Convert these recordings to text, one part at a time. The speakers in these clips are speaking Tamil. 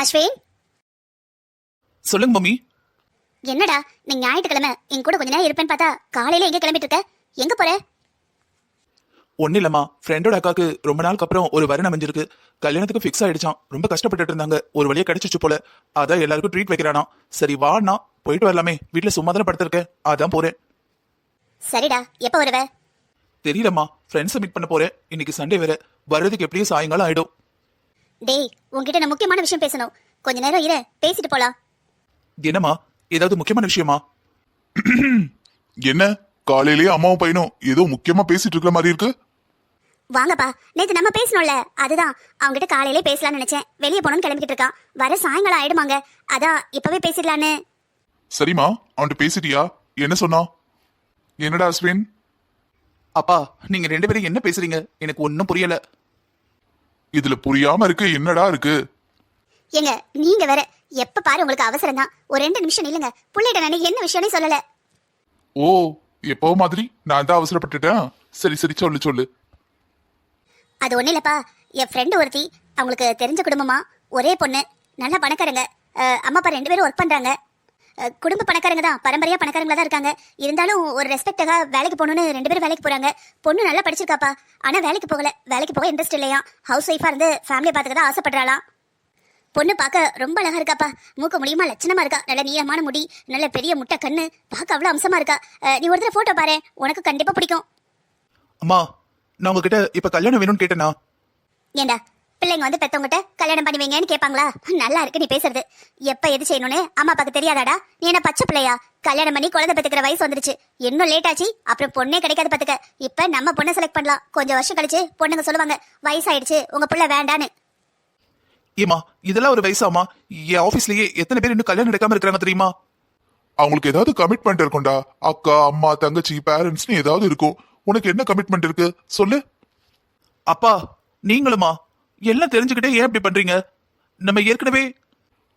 அஸ்வின், சொல்லுங்க மம்மி. என்னடா நீ ஞாயிற்றுக்கிழமை என் கூட கொஞ்ச நேரம் இருப்பேன்னு பார்த்தா காலையில எங்க கிளம்பிட்டு இருக்க? எங்க போற? ஒன்னும் இல்லம்மா, ஃப்ரெண்டோட அக்காக்கு ரொம்ப நாளுக்கு அப்புறம் ஒரு வரன் அமைஞ்சிருக்கு. கல்யாணத்துக்கு ஃபிக்ஸ் ஆயிடுச்சான். ரொம்ப கஷ்டப்பட்டுட்டு இருந்தாங்க. ஒரு வழியா கிடைச்சிச்சு போல. அதான் எல்லாருக்கும் ட்ரீட் வைக்கிறானா. சரி வாண்ணா போயிட்டு வரலாமே, வீட்டுல சும்மா தானே படுத்திருக்கேன், அதான் போறேன். சரிடா, எப்ப வருவ? தெரியலம்மா, ஃப்ரெண்ட்ஸை மீட் பண்ண போறேன். இன்னைக்கு சண்டே வேற, வர்றதுக்கு எப்படியும் சாயங்காலம் ஆயிடும். டேய், உன்கிட்ட நான் முக்கியமான விஷயம் பேசணும். கொஞ்ச நேரம் இரு, பேசிட்டு போலாம். என்னம்மா, ஏதாவது முக்கியமான விஷயமா? என்ன காலையிலேயே அம்மாவும் பையனும் ஏதோ முக்கியமா பேசிட்டு இருக்கிற மாதிரி இருக்கு. வாங்கப்பா, நேத்து நம்ம பேசணும்ல, அதுதான் அவங்ககிட்ட காலையிலே பேசலாம்னு நினைச்சேன். வெளியே போகணும்னு கிளம்பிட்டு இருக்கான். வர சாயங்காலம் ஆயிடுமாங்க, அதான் இப்பவே பேசிடலான்னு. சரிம்மா, அவன்கிட்ட பேசிட்டியா? என்ன சொன்னா? என்னடா அஸ்வின்? அப்பா, நீங்க ரெண்டு பேரும் என்ன பேசுறீங்க? எனக்கு ஒன்னும் புரியல. இதுல புரியாம இருக்கு என்னடா இருக்கு? ஏங்க நீங்க வேற, எப்ப பாரு உங்களுக்கு அவசரம் தான். ஒரு 2 நிமிஷம் நில்லுங்க. புள்ளையிட்ட நான் என்ன விஷயம்னே சொல்லல. ஓ, எப்போ மாதிரி நான் தான் அவசரப்பட்டுட்டேன். சரி சரி, சொல்லு சொல்லு. அது ஒண்ணு இல்லப்பா, என் ஃப்ரெண்டு ஒருத்தி, அவங்களுக்கு தெரிஞ்ச குடும்பமா, ஒரே பொண்ணு, நல்ல பணக்காரங்க. அம்மா அப்பா 2 பேரும் ஒர்க் பண்றாங்க. குடும்ப பணக்காரங்க தான், பரம்பரையா பணக்காரங்களா தான் இருக்காங்க. இருந்தாலும் ஒரு ரெஸ்பெக்டாக வேலைக்கு போகணும்னு 2 பேரும் வேலைக்கு போறாங்க. பொண்ணு நல்லா படிச்சிருக்காப்பா, ஆனா வேலைக்கு போகல. வேலைக்கு போக இன்ட்ரெஸ்ட் இல்லையா. ஹவுஸ் ஒய்ஃபா இருந்து ஃபேமிலியை பார்த்துக்க தான் ஆசைப்படுறாளாம். பொண்ணு பார்க்க ரொம்ப அழகா இருக்காப்பா. மூக்க முடியுமா லட்சணமா இருக்கா. நல்ல நீளமான முடி, நல்ல பெரிய முட்டை கண்ணு, பார்க்க அவ்வளவு அம்சமா இருக்கா. நீ ஒரு தடவை போட்டோ பாரு, உனக்கு கண்டிப்பா பிடிக்கும். அம்மா, நான் உங்ககிட்ட இப்ப கல்யாணம் வேணும்னு கேட்டேனா? ஏண்டா, பிள்ளைங்க வந்து பெத்தவங்கிட்ட கல்யாணம் பண்ணி வைங்கன்னு கேட்பாங்களா? நல்லா இருக்கு நீ பேசுறது. எப்ப எது செய்யணும்னு அம்மா அப்பாக்கு தெரியாதாடா? நீ என்ன பச்சை பிள்ளையா? கல்யாணம் பண்ணி குழந்தை பெத்துக்கிற வயசு வந்துருச்சு. இன்னும் லேட் ஆச்சு, அப்புறம் பொண்ணே கிடைக்காது பாத்துக்க. இப்ப நம்ம பொண்ணை செலக்ட் பண்ணலாம். கொஞ்சம் வருஷம் கழிச்சு பொண்ணுங்க சொல்லுவாங்க, வயசாயிடுச்சு, உங்க பிள்ளை வேண்டான்னு. ஏமா, இதெல்லாம் ஒரு வயசாமா? என் ஆபீஸ்லயே எத்தனை பேர் இன்னும் கல்யாணம் எடுக்காம இருக்காங்க தெரியுமா? அவங்களுக்கு ஏதாவது கமிட்மெண்ட் இருக்கும்டா. அக்கா, அம்மா, தங்கச்சி, பேரண்ட்ஸ்னு ஏதாவது இருக்கும். உனக்கு என்ன கமிட்மெண்ட் இருக்கு சொல்லு. அப்பா, நீங்களுமா? எல்லாம் தெரிஞ்சுக்கிட்டே ஏன் இப்படி பண்றீங்க? நம்ம ஏற்கனவே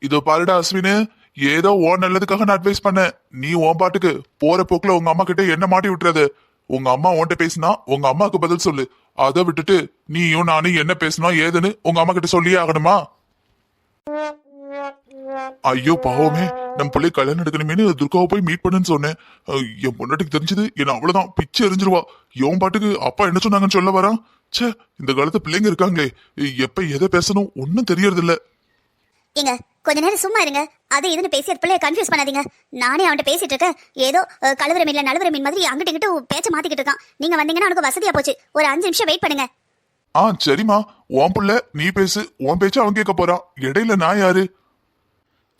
இதோ பாருடா அஸ்வினு, ஏதோ ஓ நல்லதுக்காக நான் அட்வைஸ் பண்ணேன். நீ உன் பாட்டுக்கு போற போக்குல உங்க அம்மா கிட்ட என்ன மாட்டி விட்டுறது. உங்க அம்மா உன்கிட்ட பேசினா உங்க அம்மாவுக்கு பதில் சொல்லு. அதை விட்டுட்டு நீயும் நானும் என்ன பேசணும் ஏதுன்னு உங்க அம்மா கிட்ட சொல்லியே ஆகணுமா? ஐயோ பாவமே, நம்ம பிள்ளை கல்யாணம் எடுக்கணுமேனு துர்காவை போய் மீட் பண்ணுன்னு சொன்னேன். என் பொண்டாட்டிக்கு தெரிஞ்சது என்ன அவ்வளவுதான் பிச்சு எரிஞ்சிருவா. என் பாட்டுக்கு அப்பா என்ன சொன்னாங்கன்னு சொல்ல வரான். ச்சே, இந்த காலத்து பிள்ளைங்க இருக்காங்களே, எப்ப எதை பேசணும் ஒன்னும் தெரியறது இல்ல. ஏங்க கொஞ்ச நேரம் சும்மா இருங்க. அது இதுன்னு பேசி அது பிள்ளைய கன்ஃபியூஸ் பண்ணாதீங்க. நானே அவன்கிட்ட பேசிட்டு இருக்கேன். ஏதோ கழுவுற மீன்ல நழுவுற மீன் மாதிரி அங்கிட்டு இங்கிட்டு பேச்ச மாத்திக்கிட்டு இருக்கான். நீங்க வந்தீங்கன்னா உனக்கு வசதியா போச்சு. ஒரு 5 நிமிஷம் வெயிட் பண்ணுங்க. சரிம்மா, உன் புள்ள நீ பேசு. உன் பேச்ச அவன் கேட்க போறான். இடையில நான் யாரு?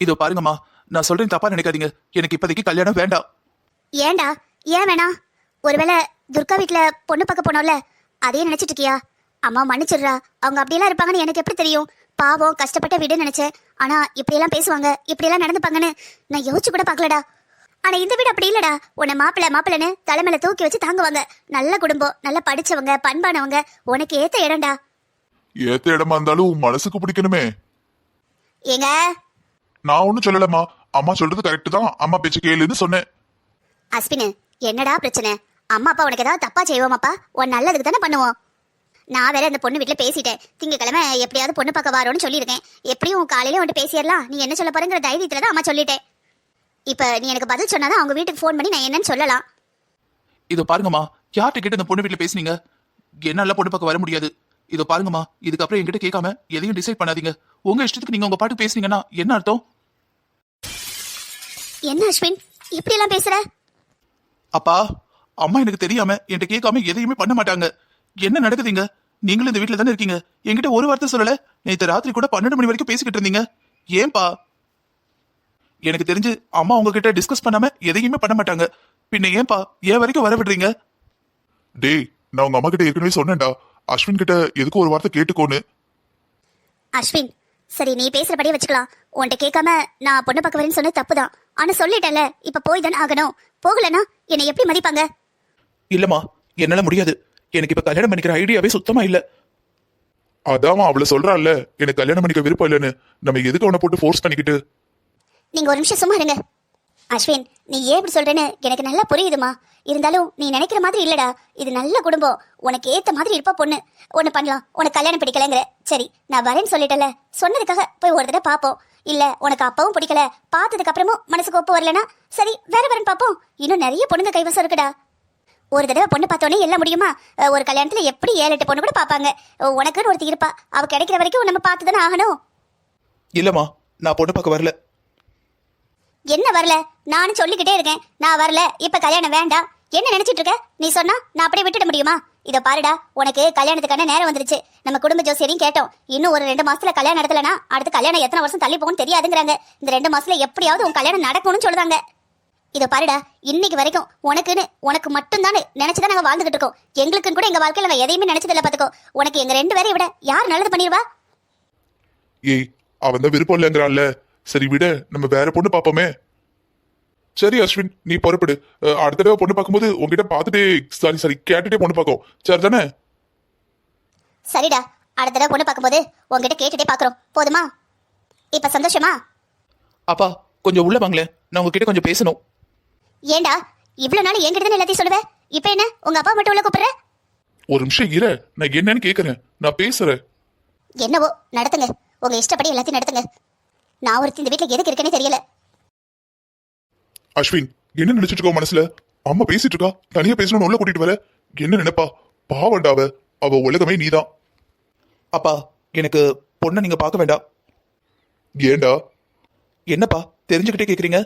இதோ பாருங்கம்மா, நான் சொல்றேன், தப்பா நினைக்காதீங்க. எனக்கு இப்போதைக்கு கல்யாணம் வேண்டாம். ஏண்டா, ஏன் வேணா? ஒருவேளை துர்கா வீட்டுல பொண்ணு பார்க்க போனோம்ல, அதே நினைச்சிட்டு இருக்கியா? அம்மா மன்னிச்சிடுறா, அவங்க அப்படியெல்லாம் இருப்பாங்கன்னு எனக்கு எப்படி தெரியும்? பாவம், கஷ்டப்பட்ட வீடுன்னு நினைச்சேன். ஆனா இப்படியெல்லாம் பேசுவாங்க, இப்படியெல்லாம் நடந்துப்பாங்கன்னு நான் யோசிச்சு கூட பார்க்கலடா. ஆனா இந்த வீடு அப்படி இல்லடா. உன்னை மாப்பிள்ளன்னு தலைமையில தூக்கி வச்சு தாங்குவாங்க. நல்ல குடும்பம், நல்லா படிச்சவங்க, பண்பானவங்க, உனக்கு ஏத்த இடம்டா. ஏத்த இடமா இருந்தாலும் உன் மனசுக்கு பிடிக்கணுமே. ஏங்க, நான் ஒண்ணும் சொல்லலம்மா, அம்மா சொல்றது கரெக்ட் தான். அம்மா பேச்சு கேளுன்னு சொன்னேன். அஸ்வினு, என்னடா பிரச்சனை? அம்மா அப்பா உனக்கு ஏதாவது தப்பா செய்வோமாப்பா? உன் நல்லதுக்கு தானே பண்ணுவோம். நான் வேற இந்த பொண்ணு வீட்டுல பேசிட்டேன். திங்கக்கிழமை எப்படியாவது பொண்ணு பார்க்க வரோன்னு சொல்லியிருக்கேன். எப்படியும் காலையில வந்துட்டு பேசிடலாம். நீ என்ன சொல்ல போறேங்கிற தைரியத்துல தான் அம்மா சொல்லிட்டேன். இப்ப நீ எனக்கு பதில் சொன்னாதான் அவங்க வீட்டுக்கு ஃபோன் பண்ணி நான் என்னன்னு சொல்லலாம். இதோ பாருங்கம்மா, யார்கிட்ட கிட்ட இந்த பொண்ணு வீட்டுல பேசுனீங்க? என்னால பொண்ணு பார்க்க வர முடியாது. இதோ பாருங்கம்மா, இதுக்கப்புறம் என்கிட்ட கேட்காம எதையும் டிசைட் பண்ணாதீங்க. உங்க இஷ்டத்துக்கு நீங்க உங்க பாட்டு பேசுனீங்கன்னா என்ன அர்த்தம்? என்ன அஸ்வின் இப்படி எல்லாம் பேசுற? அப்பா, அம்மா எனக்கு தெரியாம என்கிட்ட கேட்காம எதையுமே பண்ண மாட்டாங்க. என்ன நடக்குதுங்க? நீங்களும் இந்த வீட்டுல தானே இருக்கீங்க. என்கிட்ட ஒரு வார்த்தை சொல்லல. நேற்று ராத்திரி கூட 12 மணி வரைக்கும் பேசிக்கிட்டு இருந்தீங்க. ஏன்பா? எனக்கு தெரிஞ்சு அம்மா உங்ககிட்ட டிஸ்கஸ் பண்ணாம எதையுமே பண்ண மாட்டாங்க. பின்ன ஏன்பா ஏன் வரைக்கும் வர விடுறீங்க? டேய், நான் உங்க அம்மா கிட்ட ஏற்கனவே சொன்னேன்டா, அஸ்வின் கிட்ட எதுக்கு ஒரு வார்த்தை கேட்டுக்கோன்னு. அஸ்வின், சரி நீ பேசுறபடியே வச்சுக்கலாம். உன்கிட்ட கேட்காம நான் பொண்ணு பார்க்க வரேன்னு சொன்ன தப்புதான். ஆனா சொல்லிட்டேன்ல, இப்ப போய் தானே ஆகணும். போகலன்னா என்னை எப்படி மதிப்பாங்க? இல்லம்மா, என்னால முடியாது. எனக்கு இப்ப கல்யாணம் பண்ணிக்கிற ஐடியாவே சுத்தமா இல்ல. அதான் அவளை சொல்றாள்ல, எனக்கு கல்யாணம் பண்ணிக்க விருப்பம் இல்லைன்னு. நம்ம எதுக்கு அவனை போட்டு ஃபோர்ஸ் பண்ணிக்கிட்டு? நீங்க ஒரு நிமிஷம் சும்மா இருங்க. அஸ்வின், நீ ஏன் இப்படி சொல்றேன்னு எனக்கு நல்லா புரியுதுமா. இருந்தாலும் நீ நினைக்கிற மாதிரி இல்லடா. இது நல்ல குடும்பம், உனக்கு ஏத்த மாதிரி இருப்பா பொண்ணு. ஒண்ணு பண்ணலாம், உனக்கு கல்யாணம் பிடிக்கலங்கிற, சரி நான் வரேன்னு சொல்லிட்டல, சொன்னதுக்காக போய் ஒரு தடவை பாப்போம். இல்ல உனக்கு அப்பவும் பிடிக்கல, பார்த்ததுக்கு அப்புறமும் மனசுக்கு ஒப்பு வரலனா சரி வேற வரேன்னு பாப்போம். இன்னும் நிறைய பொண்ணுங்க கைவசம் இருக்குடா. ஒரு தடவை பொண்ணு பார்த்தோன்னே எல்லாம் முடியுமா? ஒரு கல்யாணத்துல எப்படி 7-8 பொண்ணு கூட பாப்பாங்க. உனக்குன்னு ஒருத்தி இருப்பா, அவ கிடைக்கிற வரைக்கும் நம்ம பார்த்துதானே ஆகணும். இல்லம்மா, நான் பொண்ணு பார்க்க வரல. என்ன வரல? நானும் சொல்லிக்கிட்டே இருக்கேன் நான் வரல, இப்ப கல்யாணம் வேண்டாம். என்ன நினைச்சிட்டு இருக்க? நீ சொன்னா நான் அப்படியே விட்டுட முடியுமா? இதோ பாருடா, உனக்கு கல்யாணத்துக்கான நேரம் வந்துருச்சு. நம்ம குடும்ப ஜோசியரையும் கேட்டோம். இன்னும் ஒரு 2 மாசத்துல கல்யாணம் நடத்தலனா அடுத்து கல்யாணம் எத்தனை வருஷம் தள்ளி போகும்னு தெரியாதுங்கிறாங்க. இந்த 2 மாசத்துல எப்படியாவது உன் கல்யாணம் நடக்கணும்னு சொல்றாங்க. இதோ பாருடா, இன்னைக்கு வரைக்கும் உனக்கு மட்டும்தான் நினைச்சுதான் நாங்க வாழ்ந்துகிட்டு இருக்கோம். எங்களுக்குன்னு கூட எங்க வாழ்க்கையில நாங்க எதையுமே நினைச்சதில்ல. பாத்துக்கோ, உனக்கு எங்க 2 பேரை விட யார் நல்லது பண்ணிடுவா? ஏய், அவன் தான் விருப்பம் இல்லைங்கிறான்ல, சரி விட, நம்ம வேற பொண்ணு பாப்போமே. சரி அஸ்வின், நீ புறப்படு. அடுத்த தடவை பொண்ணு பார்க்கும்போது உங்ககிட்ட பார்த்துட்டே சாரி கேட்டுட்டே பொண்ணு பார்க்கும், சரி தானே? சரிடா, அடுத்த தடவை பொண்ணு பார்க்கும்போது உங்ககிட்ட கேட்டுட்டே பாக்குறோம், போதுமா? இப்ப சந்தோஷமா? அப்பா கொஞ்சம் உள்ள வாங்களேன், நான் உங்ககிட்ட கொஞ்சம் பேசணும். ஏண்டா இவ்வளவு நாள் என்கிட்ட தான் எல்லாத்தையும் சொல்லுவேன், இப்ப என்ன உங்க அப்பா மட்டும் உள்ள கூப்பிடுற? ஒரு நிமிஷம் இரு, நான் என்னன்னு கேக்குறேன், நான் பேசுறேன். என்னவோ நடத்துங்க, உங்க இஷ்டப்படி எல்லாத்தையும் நடத்துங்க. நான் ஒருத்தி இந்த வீட்டுல எதுக்கு இருக்கேனே தெரியல. அஸ்வின், என்ன நினைச்சிட்டு இருக்கோ மனசுல? அம்மா பேசிட்டு இருக்கா, தனியா பேசணும்னு உள்ள கூட்டிட்டு வர. என்ன நினைப்பா? பாவண்டாவ, அவ உலகமே நீதான். அப்பா, எனக்கு பொண்ணை நீங்க பார்க்க வேண்டாம். ஏண்டா? என்னப்பா தெரிஞ்சுக்கிட்டே கேக்குறீங்க?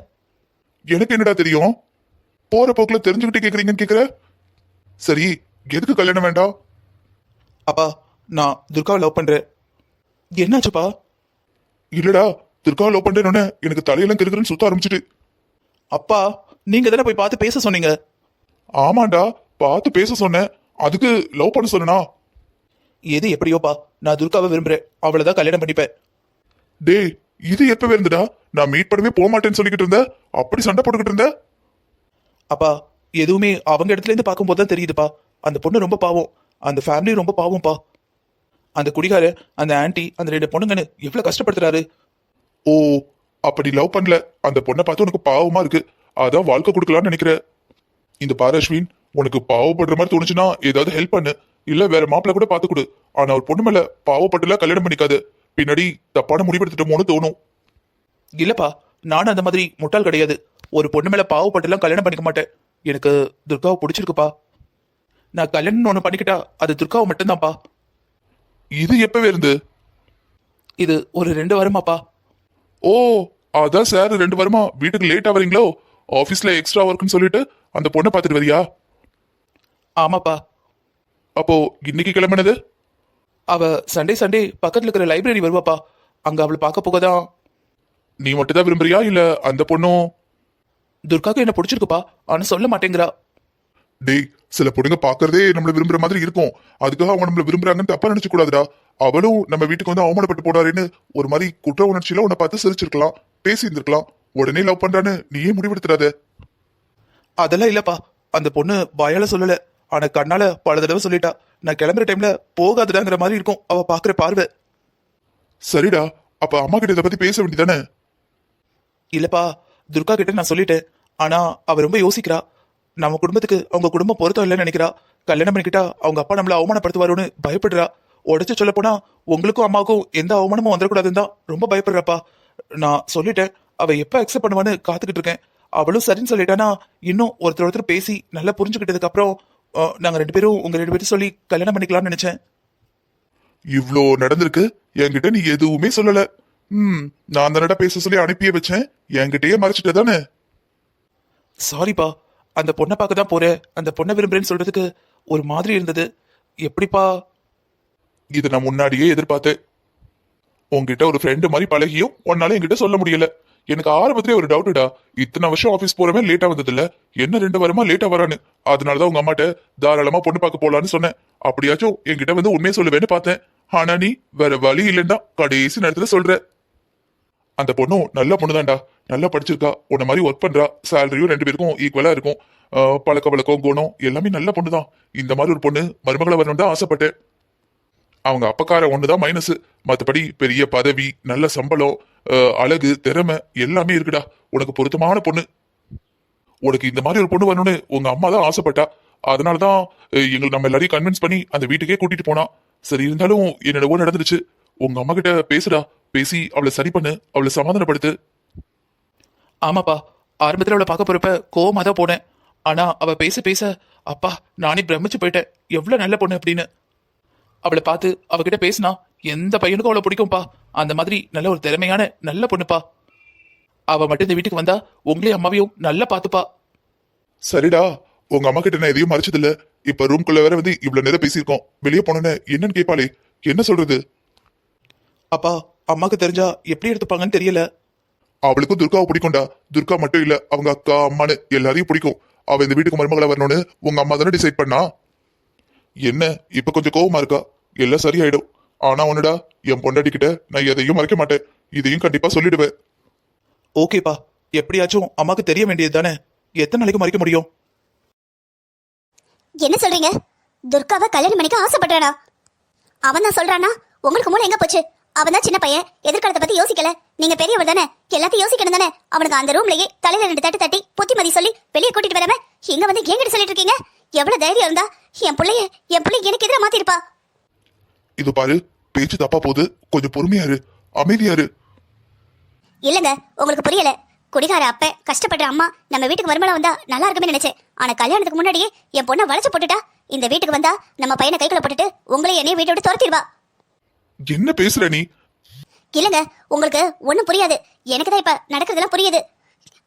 எனக்கு என்னடா தெரியும்? போற போக்குல தெரிஞ்சுக்கிட்டே கேக்குறீங்கன்னு கேக்குற. சரி, எதுக்கு கல்யாணம் வேண்டாம்? அப்பா, நான் துர்காவை லவ் பண்றேன். என்னாச்சுப்பா? இல்லடா, துர்கா லவ் பண்றேன்னு எனக்கு தலையெல்லாம் கிருக்குன்னு சுத்த ஆரம்பிச்சிட்டு. அப்பா, நீங்க தானே போய் பார்த்து பேச சொன்னீங்க. ஆமாண்டா, பார்த்து பேச சொன்னேன், அதுக்கு லவ் பண்ண சொன்னா? எது எப்படியோப்பா, நான் துர்காவை விரும்புறேன், அவளைதான் கல்யாணம் பண்ணிப்பேன். டேய், இது எப்ப இருந்துடா? நான் மீட் பண்ணவே போக மாட்டேன்னு சொல்லிக்கிட்டு இருந்த, அப்படி சண்டை போட்டுக்கிட்டு இருந்த. அப்பா, எதுவுமே அவங்க இடத்துல இருந்து பார்க்கும்போது தான் தெரியுதுப்பா. அந்த பொண்ணு ரொம்ப பாவம், அந்த ஃபேமிலி ரொம்ப பாவம்ப்பா. அந்த குடிகார, அந்த ஆன்ட்டி, அந்த 2 பொண்ணுங்கன்னு எவ்வளவு கஷ்டப்படுத்துறாரு. ஓ, அப்படி லவ் பண்ணல, அந்த பொண்ணை பார்த்து உனக்கு பாவமா இருக்கு, அதான் வாழ்க்கை கொடுக்கலான்னு நினைக்கிற. இந்த பாரு அஸ்வின், உனக்கு பாவப்படுற மாதிரி தோணுச்சுன்னா ஏதாவது ஹெல்ப் பண்ணு, இல்ல வேற மாப்பிள்ள கூட பார்த்து கொடு. ஆனா ஒரு பொண்ணு மேல பாவப்பட்டுல கல்யாணம் பண்ணிக்காது, பின்னாடி தப்பான முடிவெடுத்துட்டோமோன்னு தோணும். இல்லப்பா, நானும் அந்த மாதிரி முட்டாள் கிடையாது. ஒரு பொண்ணு மேல பாவப்பட்டுலாம் கல்யாணம் பண்ணிக்க மாட்டேன். எனக்கு துர்காவை பிடிச்சிருக்குப்பா. நான் கல்யாணம்னு ஒண்ணு பண்ணிக்கிட்டா அது துர்காவை மட்டும்தான்ப்பா. இது எப்பவே இருந்து? இது ஒரு 2 வாரமாப்பா. ஓ, அதான் சார் 2 வாரமா வீட்டுக்கு லேட்டா வரீங்களோ? ஆபீஸ்ல எக்ஸ்ட்ரா ஒர்க்னு சொல்லிட்டு அந்த பொண்ணை பார்த்துட்டு வரியா? ஆமாப்பா. அப்போ இன்னைக்கு கிளம்பினது? அவ சண்டே பக்கத்துல இருக்கிற லைப்ரரி வருவாப்பா, அங்க அவளை பார்க்க போகதான். நீ மட்டும் தான் விரும்புறியா, இல்ல அந்த பொண்ணும்? துர்காக்கு என்ன பிடிச்சிருக்குப்பா, ஆனா சொல்ல மாட்டேங்கிறா. டேய், சில பொண்ணுங்க பாக்குறதே நம்மள விரும்புற மாதிரி இருக்கும், அதுக்காக அவங்க நம்மள விரும்புறாங்கன்னு தப்பா நினைச்சு கூடாதுடா. அவளும் நம்ம வீட்டுக்கு வந்து அவமானப்பட்டு போடாருன்னு ஒரு மாதிரி குற்ற உணர்ச்சியில உன்னை பார்த்து சிரிச்சிருக்கலாம், பேசி இருந்திருக்கலாம். உடனே லவ் பண்றான்னு நீயே முடிவெடுத்துறாத. அதெல்லாம் இல்லப்பா, அந்த பொண்ணு வாயால சொல்லல, ஆனா கண்ணால பல தடவை சொல்லிட்டா. நான் கிளம்புற டைம்ல போகாதுடாங்கிற மாதிரி இருக்கும் அவ பாக்குற பார்வை. சரிடா, அப்ப அம்மா கிட்ட இதை பத்தி பேச வேண்டியதானே? இல்லப்பா, துர்கா கிட்ட நான் சொல்லிட்டேன், ஆனா அவ ரொம்ப யோசிக்கிறா. நம்ம குடும்பத்துக்கு அவங்க குடும்பம் பொருத்தம் இல்லைன்னு நினைக்கிறா. கல்யாணம் பண்ணிக்கிட்டா அவங்க அப்பா நம்மள அவமானப்படுத்துவாருன்னு பயப்படுறா. உடச்சு சொல்ல போனா உங்களுக்கும் அம்மாவுக்கும் எந்த அவமானமும் வந்துடக்கூடாதுன்னு தான் ரொம்ப பயப்படுறாப்பா. நான் சொல்லிட்டேன், அவ எப்ப அக்செப்ட் பண்ணுவான்னு காத்துக்கிட்டு இருக்கேன். அவளும் சரின்னு சொல்லிட்டானா இன்னும் ஒருத்தர் பேசி நல்லா புரிஞ்சுக்கிட்டதுக்கு அப்புறம் நாங்க 2 பேரும் உங்க 2 பேரும் சொல்லி கல்யாணம் பண்ணிக்கலாம்னு நினைச்சேன். இவ்ளோ நடந்திருக்கு, என்கிட்ட நீ எதுவுமே சொல்லல. நான் தானடா பேச சொல்லி அனுப்பியே வச்சேன், என்கிட்டயே மறைச்சிட்ட தானே? சாரிப்பா, அந்த பொண்ணை பார்க்க தான் போறேன், அந்த பொண்ணை விரும்புறேன்னு சொல்றதுக்கு ஒரு மாதிரி இருந்தது. எப்படிப்பா? இதை நான் முன்னாடியே எதிர்பார்த்தேன். உன்கிட்ட ஒரு ஃப்ரெண்டு மாதிரி பழகியும் உன்னால என்கிட்ட சொல்ல முடியல. எனக்கு ஆரம்பத்திலே ஒரு டவுட்டுடா, இத்தனை வருஷம் ஆபீஸ் போறவன் லேட்டா வந்தது இல்ல, என்ன 2 வாரமா லேட்டா வரான்னு. அதனாலதான் உங்க அம்மாட்ட தாராளமா பொண்ணு பார்க்க போலான்னு சொன்னேன். அப்படியாச்சும் என்கிட்ட வந்து உண்மையை சொல்லுவேன்னு பார்த்தேன். ஆனா நீ வேற வழி இல்லைன்னா கடைசி நேரத்துல சொல்ற. அந்த பொண்ணும் நல்ல பொண்ணுதான்டா, நல்லா படிச்சிருக்கா, உன்ன மாதிரி ஒர்க் பண்றா, சேலரியும் 2 பேருக்கும் ஈக்குவலா இருக்கும். பழக்க வழக்கம் குணம் எல்லாமே நல்ல பொண்ணுதான். இந்த மாதிரி ஒரு பொண்ணு மருமகளை வரணும் தான் ஆசைப்பட்டேன். அவங்க அப்பக்கார ஒண்ணுதான் மைனஸ், மத்தபடி பெரிய பதவி, நல்ல சம்பளம், அழகு, திறமை எல்லாமே இருக்குடா. உனக்கு பொருத்தமான பொண்ணு. உனக்கு இந்த மாதிரி ஒரு பொண்ணு வரணும்னு உங்க அம்மா தான் ஆசைப்பட்டா. அதனாலதான் எங்களுக்கு நம்ம எல்லாரையும் கன்வின்ஸ் பண்ணி அந்த வீட்டுக்கே கூட்டிட்டு போனா. சரி, இருந்தாலும் என்னோட நடந்துருச்சு. உங்க அம்மா கிட்ட பேசுடா, பேசி அவளை சரி பண்ணு, அவளை சமாதானப்படுத்து. ஆமாப்பா, ஆரம்பத்துல அவளை பார்க்க போறப்ப கோவமா தான் போனேன். ஆனா அவ பேச பேச அப்பா நானே பிரமிச்சு போயிட்டேன், எவ்வளவு நல்ல பொண்ணு அப்படின்னு. அவளை பார்த்து அவகிட்ட பேசினா எந்த பையனுக்கும் அவளை பிடிக்கும்பா. அந்த மாதிரி நல்ல ஒரு திறமையான நல்ல பொண்ணுப்பா. அவ மட்டும் இந்த வீட்டுக்கு வந்தா உங்களையும் அம்மாவையும் நல்லா பாத்துப்பா. சரிடா, உங்க அம்மா கிட்ட நான் எதையும் மறைச்சது இல்ல. இப்ப ரூம்குள்ள வேற வந்து இவ்வளவு நேரம் பேசியிருக்கோம். வெளியே போனோன்னு என்னன்னு கேட்பாளே, என்ன சொல்றது? அப்பா, அம்மாக்கு தெரிஞ்சா எப்படி எடுத்துப்பாங்கன்னு தெரியல. அவளுக்கும் துர்காவை பிடிக்கும்டா. துர்கா மட்டும் இல்ல, அவங்க அக்கா அம்மானு எல்லாரையும் பிடிக்கும். அவ இந்த வீட்டுக்கு மருமகளா வரணும்னு உங்க அம்மா தானே டிசைட் பண்ணா. என்ன இப்ப கொஞ்சம் கோவமா இருக்கா? எல்லாம் சரியாயிடும். ஆனா ஒண்ணுடா, என் பொண்டாட்டி கிட்ட நான் எதையும் மறைக்க மாட்டேன். இதையும் கண்டிப்பா சொல்லிடுவேன். ஓகேப்பா, எப்படியாச்சும் அம்மாக்கு தெரிய வேண்டியது தானே. எத்தனை நாளைக்கு மறைக்க முடியும்? என்ன சொல்றீங்க? துர்காவை கல்யாணம் பண்ணிக்க ஆசைப்படுறானா? அவன் தான் சொல்றானா? உங்களுக்கு மூளை எங்க போச்சு? அவன் தான் சின்ன பையன், எதிர்காலத்தை பத்தி யோசிக்கல. நீங்க பெரியவர் தானே, எல்லாத்தையும் யோசிக்கணும் தானே. அவனுக்கு அந்த ரூம்லயே தலையில 2 தட்டு தட்டி புத்திமதி சொல்லி வெளியே கூட்டிட்டு வராம இங்க வந்து என்கிட்ட சொல்லிட்டு இருக்கீங்க? எவ்வளவு தைரியம் இருந்தா என் பிள்ளை எனக்கு எதிராக மாத்திருப்பா. இது பாரு, பேச்சு தப்பா போகுது. கொஞ்சம் பொறுமையா இரு, அமைதியா இரு. இல்லங்க, உங்களுக்கு புரியல. குடிகார அப்ப கஷ்டப்படுற அம்மா நம்ம வீட்டுக்கு வருமானம் வந்தா நல்லா இருக்குமே நினைச்சேன். ஆனா கல்யாணத்துக்கு முன்னாடியே என் பொண்ணை வளைச்சு போட்டுட்டா. இந்த வீட்டுக்கு வந்தா நம்ம பையனை கைக்குள்ள போட்டுட்டு உங்களை என்னைய வீட்டை விட்டு துரத்திடுவா. என்ன பேசுற நீ? இல்லங்க, உங்களுக்கு ஒண்ணும் புரியாது. எனக்கு தான் இப்ப நடக்கிறதெல்லாம் புரியுது.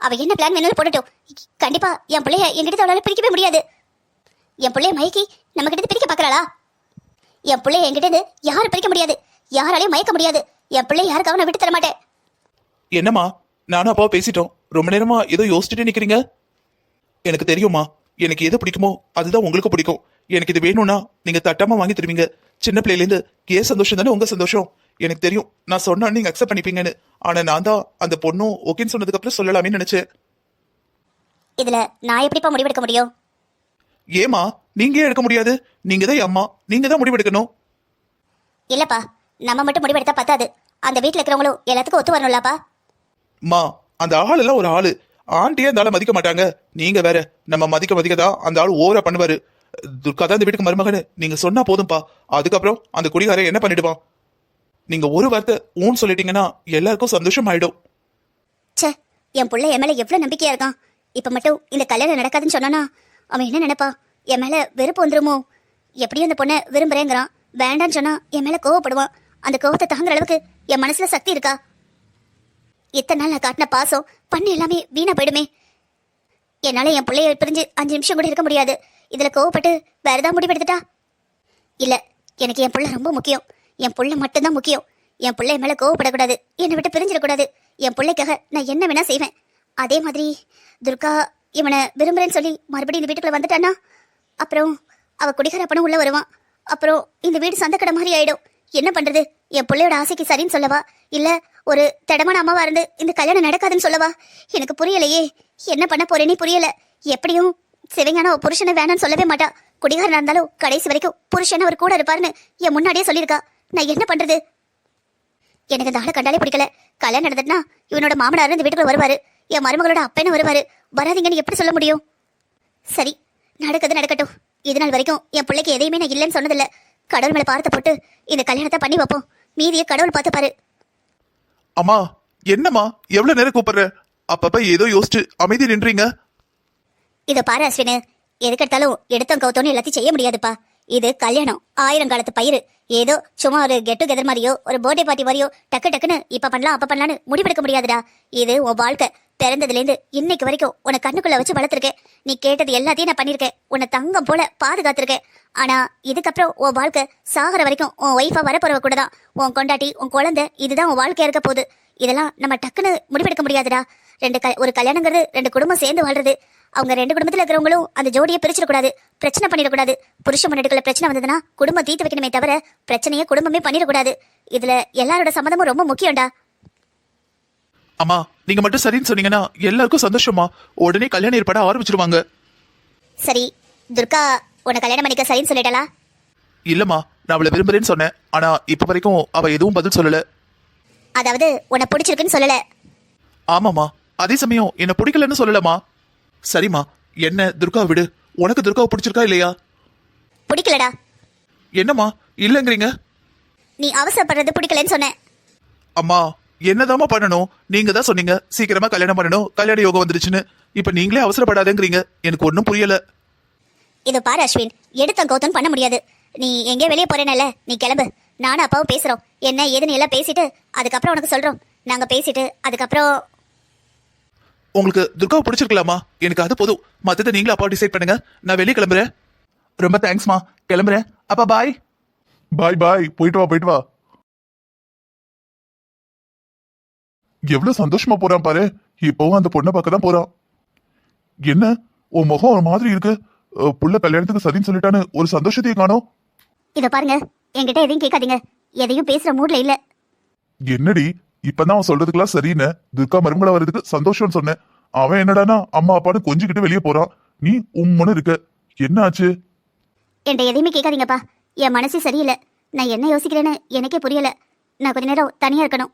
அவ என்ன பிளான் வேணாலும் போட்டுட்டோம். கண்டிப்பா என் பிள்ளைய என்கிட்ட அவளால பிரிக்கவே முடியாது. என் பிள்ளைய மயக்கி நம்ம கிட்ட பிரிக்க பாக்குறாளா? என் பிள்ளைய என்கிட்ட இருந்து யாரும் பிரிக்க முடியாது, யாராலையும் மயக்க முடியாது. என் பிள்ளைய யாருக்காக நான் விட்டு தர மாட்டேன். என்னம்மா, நானும் அப்பாவை பேசிட்டோம். ரொம்ப நேரமா ஏதோ யோசிச்சுட்டு நிக்கிறீங்க. எனக்கு தெரியுமா, எனக்கு எது பிடிக்குமோ அதுதான் உங்களுக்கு பிடிக்கும். எனக்கு இது வேணும்னா நீங்க தட்டாம வாங்கி தருவீங்க. சின்ன பிள்ளையிலேருந்து ஏன் சந்தோஷம் தானே உங்க சந்தோஷம். எனக்கு தெரியும், நான் சொன்னா நீங்க அக்செப்ட் பண்ணிப்பீங்கன்னு. ஆனா நான் தான் அந்த பொண்ணும் ஓகேன்னு சொன்னதுக்கு அப்புறம் சொல்லலாமே நினைச்சேன். இதுல நான் எப்படிப்பா முடிவெடுக்க முடியும்? ஏமா, நீங்க ஏன் எடுக்க முடியாது? நீங்க தான் அம்மா, நீங்க தான் முடிவெடுக்கணும். இல்லப்பா, நம்ம மட்டும் முடிவெடுத்தா பத்தாது. அந்த வீட்டுல இருக்கிறவங்களும் எல்லாத்துக்கும் ஒத்து வரணும்லப்பா. மா, அந்த ஆள் எல்லாம் ஒரு ஆளு. ஆண்டியே அந்த ஆளை மதிக்க மாட்டாங்க. நீங்க வேற. நம்ம மதிக்க தான் அந்த ஆள் ஓவரா பண்ணுவாரு. துர்கா தான் இந்த வீட்டுக்கு மருமகன்னு நீங்க சொன்னா போதும்பா. அதுக்கப்புறம் அந்த குடிகாரன் என்ன பண்ணிடுவான்? நீங்க ஒரு வார்த்தை ஊன்னு சொல்லிட்டீங்கன்னா எல்லாருக்கும் சந்தோஷம் ஆயிடும். ச்சே, என் புள்ள என் மேல எவ்வளவு நம்பிக்கையா இருக்கான். இப்ப மட்டும் இந்த கல்யாணம் நடக்காதுன்னு சொன்னானா அவன் என்ன நினைப்பா? என் மேல வெறுப்பு வந்துருமோ? எப்படியும் அந்த பொண்ணை விரும்புறேங்கிறான். வேண்டான்னு சொன்னா என் மேல கோவப்படுவான். அந்த கோவத்தை தாங்குற அளவுக்கு என் மனசுல சக்தி இருக்கா? இத்தனை நாள் நான் காட்டின பாசம் பண்ணு எல்லாமே வீணா போயிடுமே. என்னால என் பிள்ளைய பிரிஞ்சு 5 நிமிஷம் கூட இருக்க முடியாது. இதுல கோவப்பட்டு வேற ஏதாவது முடிவெடுத்துட்டா? இல்ல, எனக்கு என் புள்ள ரொம்ப முக்கியம். என் புள்ள மட்டும்தான் முக்கியம். என் பிள்ளை மேல கோவப்படக்கூடாது, என்னை விட்டு பிரிஞ்சிடக்கூடாது. என் பிள்ளைக்காக நான் என்ன வேணா செய்வேன். அதே மாதிரி துர்கா இவனை விரும்புறேன்னு சொல்லி மறுபடியும் இந்த வீட்டுக்குள்ள வந்துட்டானா அப்புறம் அவ குடிகார பணம் உள்ள வருவான். அப்புறம் இந்த வீடு சந்தக்கடை மாதிரி ஆயிடும். என்ன பண்றது? என் பிள்ளையோட ஆசைக்கு சரின்னு சொல்லவா, இல்ல ஒரு தடமான அம்மாவா இருந்து இந்த கல்யாணம் நடக்காதுன்னு சொல்லவா? எனக்கு புரியலையே. என்ன பண்ண போறேனே புரியல. எப்படியும் சிவஞான புருஷனை வேணான்னு சொல்லவே மாட்டா. குடிகாரனா இருந்தாலும் கடைசி வரைக்கும் புருஷன் அவர் கூட இருப்பாருன்னு என் முன்னாடியே சொல்லியிருக்கா. நான் என்ன பண்றது? எனக்கு இந்த ஆளை கண்டாலே பிடிக்கல. கல்யாணம் நடந்துட்டுனா இவனோட மாமனார் இந்த வீட்டுக்குள்ள வருவாரு. என் மருமகளோட அப்பன்னு வருவாரு. வராதீங்கன்னு எப்படி சொல்ல முடியும்? சரி, நடக்குது நடக்கட்டும். இது நாள் வரைக்கும் என் பிள்ளைக்கு எதையுமே நான் இல்லைன்னு சொன்னதில்ல. கடவுள் மேல பார்த்த போட்டு இந்த கல்யாணத்தை பண்ணி வைப்போம். மீதியை கடவுள் பார்த்துப்பாரு. அம்மா, என்னம்மா எவ்வளவு நேரம் கூப்பிடுற? அப்பப்ப ஏதோ யோசிச்சு அமைதி நின்றீங்க. இதை பாரு அஸ்வினு, எதுக்கெடுத்தாலும் எடுத்தோம் கவுத்தோன்னு எல்லாத்தையும் செய்ய முடியாதுப்பா. இது கல்யாணம், 1000 காலத்து பயிர். ஏதோ சும்மா ஒரு கெட் டுகெதர் மாதிரியோ ஒரு பர்த்டே பார்ட்டி மாதிரியோ டக்குன்னு இப்ப பண்ணலாம் அப்ப பண்ணலான்னு முடிவெடுக்க முடியாதுடா. இது உன் வாழ்க்கை. பிறந்ததுலேருந்து இன்னைக்கு வரைக்கும் உன்னை கண்ணுக்குள்ள வச்சு வளர்த்துருக்கேன். நீ கேட்டது எல்லாத்தையும் நான் பண்ணிருக்கேன். உன்னை தங்கம் போல பாதுகாத்திருக்கேன். ஆனா இதுக்கப்புறம் உன் வாழ்க்கை சாகிற வரைக்கும் உன் ஒய்ஃபா வரப்போறவ கூட தான். உன் கொண்டாட்டி, உன் குழந்தை, இதுதான் உன் வாழ்க்கையா இருக்க போகுது. இதெல்லாம் நம்ம டக்குன்னு முடிவெடுக்க முடியாதுடா. ஒரு கல்யாணங்கிறது 2 குடும்பம் சேர்ந்து வாழ்றது. அவங்க 2 குடும்பத்துல இருக்கிறவங்களும் அந்த ஜோடியை பிரிச்சிடக்கூடாது, பிரச்சனை பண்ணிடக்கூடாது. புருஷ முன்னாடிக்குள்ள பிரச்சனை வந்ததுன்னா குடும்பம் தீர்த்து வைக்கணுமே தவிர பிரச்சனையை குடும்பமே பண்ணிடக்கூடாது. இதுல எல்லாரோட சம்மதமும் ரொம்ப முக்கியம்டா. அம்மா, நீங்க மட்டும் சரின்னு சொன்னீங்கன்னா எல்லாருக்கும் சந்தோஷமா. உடனே கல்யாணம் ஏற்பாட ஆரம்பிச்சிருவாங்க. சரி, துர்கா உன்னை கல்யாணம் பண்ணிக்க சரின்னு சொல்லிட்டாளா? இல்லம்மா, நான் அவளை விரும்புறேன்னு சொன்னேன். ஆனா இப்ப வரைக்கும் அவ எதுவும் பதில் சொல்லல. அதாவது உன்னை பிடிச்சிருக்குன்னு சொல்லல? ஆமாமா, அதே சமயம் என்ன பிடிக்கலன்னு சொல்லலமா. சரிம்மா, என்ன துர்கா விடு. உனக்கு துர்காவை பிடிச்சிருக்கா இல்லையா? பிடிக்கலடா. என்னம்மா இல்லைங்கிறீங்க? நீ அவசரப்படுறது பிடிக்கலன்னு சொன்னேன். அம்மா, என்னதாம்மா பண்ணணும்? நீங்க தான் சொன்னீங்க சீக்கிரமா கல்யாணம் பண்ணணும், கல்யாண யோகம் வந்துருச்சுன்னு. இப்ப நீங்களே அவசரப்படாதேங்கிறீங்க. எனக்கு ஒன்றும் புரியல. இதோ பாரு அஸ்வின், எடுத்த கௌதம் பண்ண முடியாது. நீ எங்கே வெளியே போறேனல்ல, நீ கிளம்பு. நானும் அப்பாவும் பேசுறோம். என்ன ஏதுன்னு எல்லாம் பேசிட்டு அதுக்கப்புறம் உனக்கு சொல்றோம். நாங்க பேசிட்டு அதுக்கப்புறம். உங்களுக்கு துர்காவை பிடிச்சிருக்கலாமா? எனக்கு அது போதும். மத்தத நீங்களே அப்பா டிசைட் பண்ணுங்க. நான் வெளியே கிளம்புறேன். ரொம்ப தேங்க்ஸ்மா, கிளம்புறேன். அப்பா பாய். பாய் பாய், போயிட்டு வா போயிட்டு வா. எவ்வளவு சந்தோஷமா போறான் பாரு. இப்பவும் அந்த பொண்ணை பார்க்க தான் போறான். என்ன உன் முகம் ஒரு மாதிரி இருக்கு? புள்ள கல்யாணத்துக்கு சரின்னு சொல்லிட்டான்னு ஒரு சந்தோஷத்தையும் காணோம். இதோ பாருங்க, என்கிட்ட எதையும் கேட்காதீங்க. எதையும் பேசுற மூட்ல இல்ல. என்னடி இப்பதான் அவன் சொல்றதுக்கெல்லாம் சரின்னு துர்கா மருமகள வர்றதுக்கு சந்தோஷம்னு சொன்னேன். அவன் என்னடானா அம்மா அப்பான்னு கொஞ்சிக்கிட்டு வெளியே போறான். நீ உம்முன்னு இருக்க. என்ன ஆச்சு? என்கிட்ட எதையுமே கேட்காதீங்கப்பா. என் மனசு சரியில்லை. நான் என்ன யோசிக்கிறேன்னு எனக்கே புரியல. நான் கொஞ்ச நேரம் தனியா இருக்கணும்.